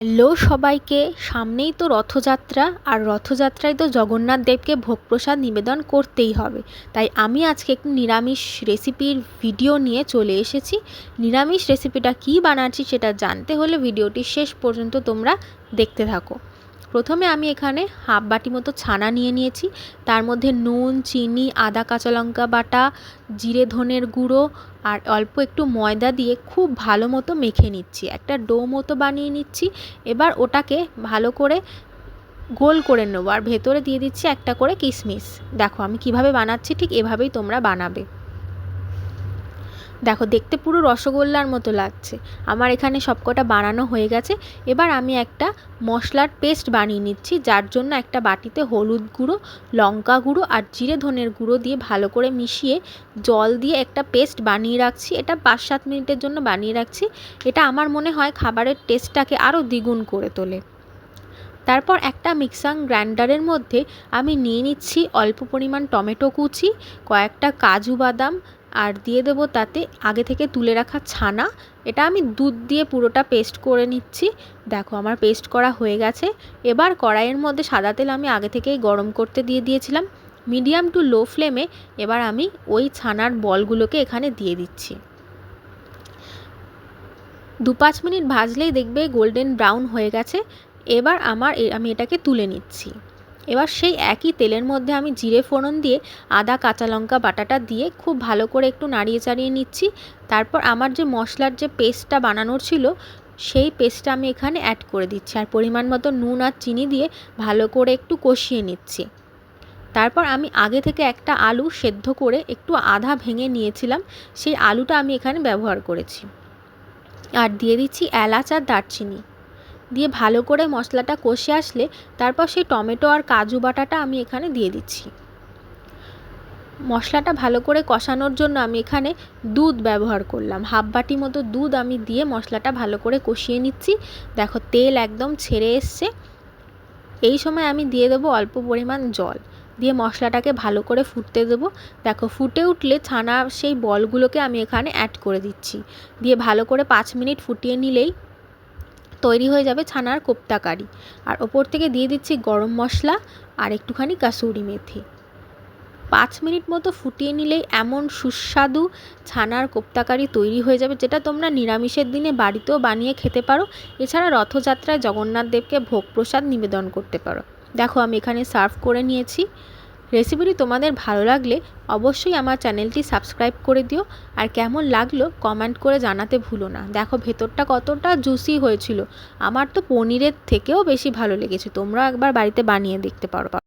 Hello সবাইকে, সামনেই তো রথযাত্রা। আর রথযাত্রায় তো জগন্নাথ দেবকে ভোগ প্রসাদ নিবেদন করতেই হবে। তাই আমি আজকে একটি নিরামিষ রেসিপির ভিডিও নিয়ে চলে এসেছি। নিরামিষ রেসিপিটা কী বানাচ্ছি সেটা জানতে হলে ভিডিওটি শেষ পর্যন্ত তোমরা দেখতে থাকো। প্রথমে আমি এখানে হাফ বাটি মতো ছানা নিয়ে নিয়েছি। তার মধ্যে নুন, চিনি, আদা কাঁচা লঙ্কা বাটা, জিরে ধনের গুঁড়ো আর অল্প একটু ময়দা দিয়ে খুব ভালো মতো মেখে নিচ্ছি। একটা ডো মতো বানিয়ে নিচ্ছি। এবার ওটাকে ভালো করে গোল করে নেবো আর ভেতরে দিয়ে দিচ্ছি একটা করে কিশমিশ। দেখো আমি কিভাবে বানাচ্ছি, ঠিক এভাবেই তোমরা বানাবে। দেখো দেখতে পুরো রসগোল্লার মতো লাগছে। আমার এখানে সবকটা বানানো হয়ে গেছে। এবার আমি একটা মশলার পেস্ট বানিয়ে নিচ্ছি, যার জন্য একটা বাটিতে হলুদ গুঁড়ো, লঙ্কা গুঁড়ো আর জিরে ধনের গুঁড়ো দিয়ে ভালো করে মিশিয়ে জল দিয়ে একটা পেস্ট বানিয়ে রাখছি। এটা 5-7 মিনিটের জন্য বানিয়ে রাখছি। এটা আমার মনে হয় খাবারের টেস্টটাকে আরও দ্বিগুণ করে তোলে। তারপর একটা মিক্সার গ্রাইন্ডারের মধ্যে আমি নিয়ে নিচ্ছি অল্প পরিমাণ টমেটো কুচি, কয়েকটা কাজু বাদাম আর দিয়ে দেবো তাতে আগে থেকে তুলে রাখা ছানা। এটা আমি দুধ দিয়ে পুরোটা পেস্ট করে নিচ্ছি। দেখো আমার পেস্ট করা হয়ে গেছে। এবার কড়াইয়ের মধ্যে সাদা তেল আমি আগে থেকেই গরম করতে দিয়ে দিয়েছিলাম। মিডিয়াম টু লো ফ্লেমে এবার আমি ওই ছানার বলগুলোকে এখানে দিয়ে দিচ্ছি। 2-5 মিনিট ভাজলেই দেখবে গোল্ডেন ব্রাউন হয়ে গেছে। এবার আমি এটাকে তুলে নিচ্ছি। এবার সেই একই তেলের মধ্যে আমি জিরে ফোড়ন দিয়ে আদা কাঁচা লঙ্কা বাটাটা দিয়ে খুব ভালো করে একটু নাড়িয়ে চাড়িয়ে নিচ্ছি। তারপর আমার যে মশলার যে পেস্টটা বানানোর ছিল সেই পেস্টটা আমি এখানে অ্যাড করে দিচ্ছি আর পরিমাণ মতো নুন আর চিনি দিয়ে ভালো করে একটু কষিয়ে নিচ্ছি। তারপর আমি আগে থেকে একটা আলু সেদ্ধ করে একটু আধা ভেঙে নিয়েছিলাম, সেই আলুটা আমি এখানে ব্যবহার করেছি। আর দিয়ে দিচ্ছি এলাচ আর দারচিনি দিয়ে ভালো করে মশলাটা কষে আসলে তারপর সেই টমেটো আর কাজু বাটাটা আমি এখানে দিয়ে দিচ্ছি। মশলাটা ভালো করে কষানোর জন্য আমি এখানে দুধ ব্যবহার করলাম। হাফ বাটি মতো দুধ আমি দিয়ে মশলাটা ভালো করে কষিয়ে নিচ্ছি। দেখো তেল একদম ছেড়ে এসছে। এই সময় আমি দিয়ে দেবো অল্প পরিমাণ জল দিয়ে মশলাটাকে ভালো করে ফুটতে দেবো। দেখো ফুটে উঠলে ছানা সেই বলগুলোকে আমি এখানে অ্যাড করে দিচ্ছি। দিয়ে ভালো করে 5 মিনিট ফুটিয়ে নিলেই তৈরি হয়ে যাবে ছানার কোপ্তা কারি। আর ওপর থেকে দিয়ে দিচ্ছি গরম মশলা আর একটুখানি কাসুরি মেথি। 5 মিনিট মতো ফুটিয়ে নিলেই এমন সুস্বাদু ছানার কোপ্তা কারি তৈরি হয়ে যাবে, যেটা তোমরা নিরামিষের দিনে বাড়িতেও বানিয়ে খেতে পারো। এছাড়া রথযাত্রায় জগন্নাথ দেবকে ভোগ প্রসাদ নিবেদন করতে পারো। দেখো আমি এখানে সার্ভ করে নিয়েছি। রেসিপিটি তোমাদের ভালো লাগলে অবশ্যই আমার চ্যানেলটি সাবস্ক্রাইব করে দিও। আর কেমন লাগলো কমেন্ট করে জানাতে ভুলো না। দেখো ভেতরটা কতটা জুসি হয়েছিল। আমার তো পনিরের থেকেও বেশি ভালো লেগেছে। তোমরা একবার বাড়িতে বানিয়ে দেখতে পারো।